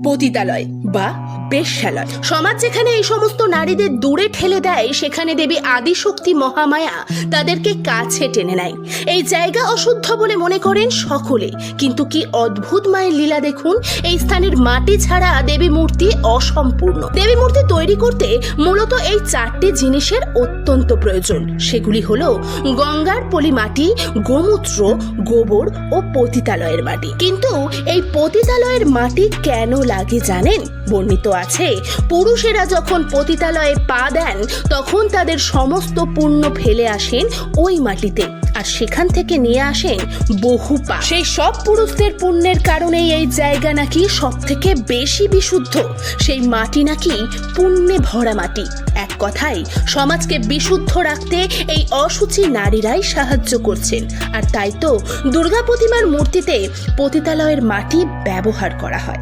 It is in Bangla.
পতিতালয় বা বেশ্যালয়। সমাজ যেখানে এই সমস্ত নারীদের দূরে ঠেলে দেয়, সেখানে দেবী আদিশক্তি মহামায়া তাদেরকে কাছে টেনে নেয়। এই জায়গা অশুদ্ধ বলে মনে করেন সকলে, কিন্তু কি অদ্ভুত মায়ের লীলা দেখুন। এই স্থানের মাটি ছাড়া দেবী মূর্তি অসম্পূর্ণ। দেবী মূর্তি তৈরি করতে মূলত এই চারটি জিনিসের অত্যন্ত প্রয়োজন। সেগুলি হলো গঙ্গার পলি মাটি, গোমূত্র, গোবর ও পতিতালয়ের মাটি। কিন্তু এই পতিতালয়ের মাটি কেন লাগে জানেন? বর্ণিত আছে, পুরুষেরা যখন পতিতালয়ে পা দেন তখন তাদের সমস্ত পুণ্য ফেলে আসেন ওই মাটিতে, আর সেখান থেকে নিয়ে আসেন বহু পাপ। সেই সব পুরুষদের পুণ্যের কারণেই এই জায়গা নাকি সব থেকে বেশি বিশুদ্ধ। সেই মাটি নাকি পুণ্যে ভরা মাটি। এক কথায় সমাজকে বিশুদ্ধ রাখতে এই অশুচি নারীরাই সাহায্য করছেন। আর তাই তো দুর্গা প্রতিমার মূর্তিতে পতিতালয়ের মাটি ব্যবহার করা হয়।